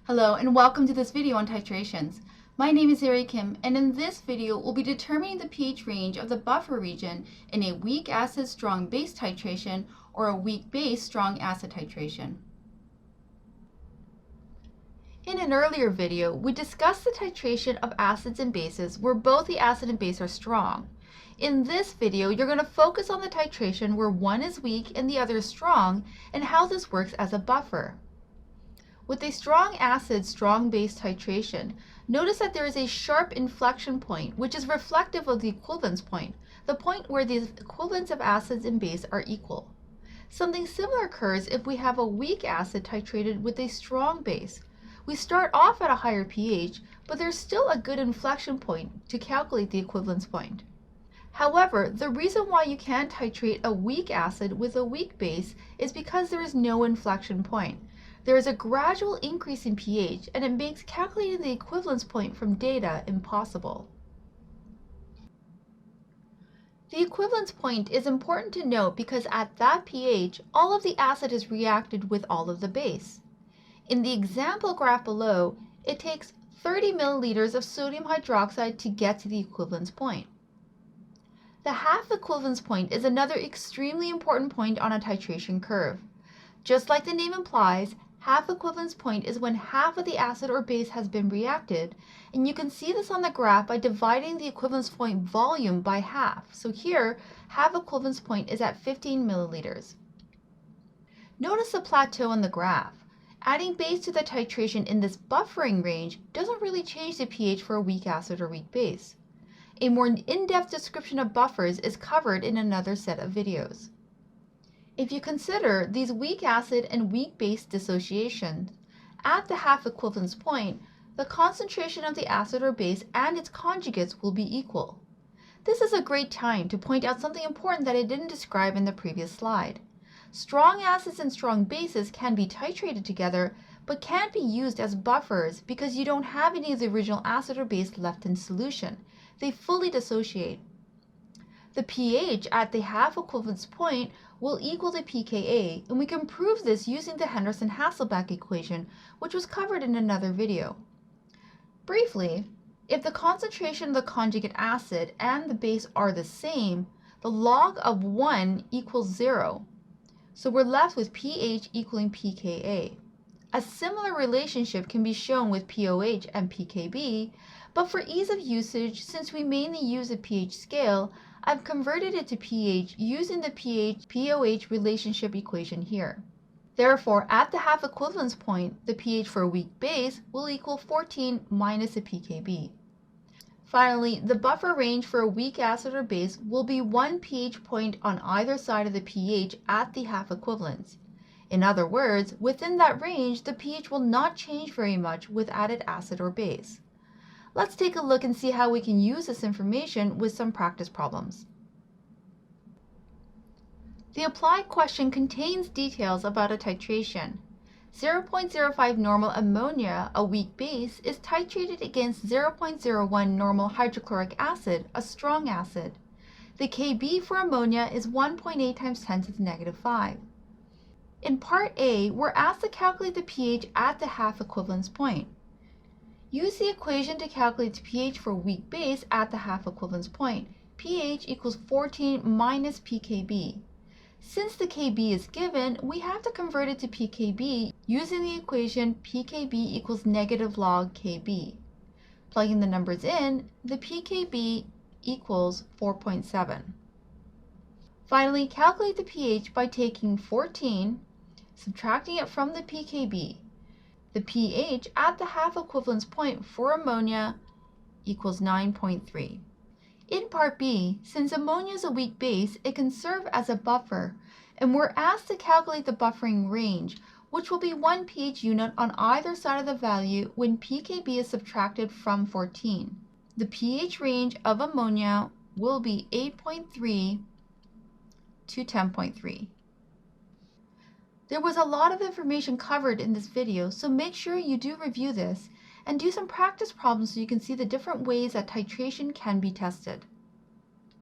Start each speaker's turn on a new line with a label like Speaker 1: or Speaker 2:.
Speaker 1: Hello and welcome to this video on titrations. My name is Kim, and in this video we'll be determining the pH range of the buffer region in a weak acid strong base titration or a weak base strong acid titration. In an earlier video, we discussed the titration of acids and bases where both the acid and base are strong. In this video, you're going to focus on the titration where one is weak and the other is strong and how this works as a buffer. With a strong acid, strong base titration, notice that there is a sharp inflection point, which is reflective of the equivalence point, the point where the equivalents of acids and base are equal. Something similar occurs if we have a weak acid titrated with a strong base. We start off at a higher pH, but there's still a good inflection point to calculate the equivalence point. However, the reason why you can't titrate a weak acid with a weak base is because there is no inflection point. There is a gradual increase in pH, and it makes calculating the equivalence point from data impossible. The equivalence point is important to note because at that pH, all of the acid is reacted with all of the base. In the example graph below, it takes 30 milliliters of sodium hydroxide to get to the equivalence point. The half equivalence point is another extremely important point on a titration curve. Just like the name implies, half equivalence point is when half of the acid or base has been reacted, and you can see this on the graph by dividing the equivalence point volume by half. So here, half equivalence point is at 15 milliliters. Notice the plateau in the graph. Adding base to the titration in this buffering range doesn't really change the pH for a weak acid or weak base. A more in-depth description of buffers is covered in another set of videos. If you consider these weak acid and weak base dissociations, at the half equivalence point, the concentration of the acid or base and its conjugates will be equal. This is a great time to point out something important that I didn't describe in the previous slide. Strong acids and strong bases can be titrated together, but can't be used as buffers because you don't have any of the original acid or base left in solution. They fully dissociate. The pH at the half equivalence point will equal to pKa, and we can prove this using the Henderson Hasselbalch equation, which was covered in another video. Briefly, if the concentration of the conjugate acid and the base are the same, the log of 1 equals 0. So we're left with pH equaling pKa. A similar relationship can be shown with pOH and pKb, but for ease of usage, since we mainly use a pH scale, I've converted it to pH using the pH-pOH relationship equation here. Therefore, at the half equivalence point, the pH for a weak base will equal 14 minus a pKb. Finally, the buffer range for a weak acid or base will be 1 pH point on either side of the pH at the half equivalence. In other words, within that range, the pH will not change very much with added acid or base. Let's take a look and see how we can use this information with some practice problems. The applied question contains details about a titration. 0.05 normal ammonia, a weak base, is titrated against 0.01 normal hydrochloric acid, a strong acid. The Kb for ammonia is 1.8 times 10 to the negative 5. In part A, we're asked to calculate the pH at the half equivalence point. Use the equation to calculate the pH for a weak base at the half equivalence point. pH equals 14 minus pKb. Since the Kb is given, we have to convert it to pKb using the equation pKb equals negative log Kb. Plugging the numbers in, the pKb equals 4.7. Finally, calculate the pH by taking 14, subtracting it from the pKb. The pH at the half equivalence point for ammonia equals 9.3. In part B, since ammonia is a weak base, it can serve as a buffer, and we're asked to calculate the buffering range, which will be 1 pH unit on either side of the value when pKb is subtracted from 14. The pH range of ammonia will be 8.3 to 10.3. There was a lot of information covered in this video, so make sure you do review this and do some practice problems so you can see the different ways that titration can be tested.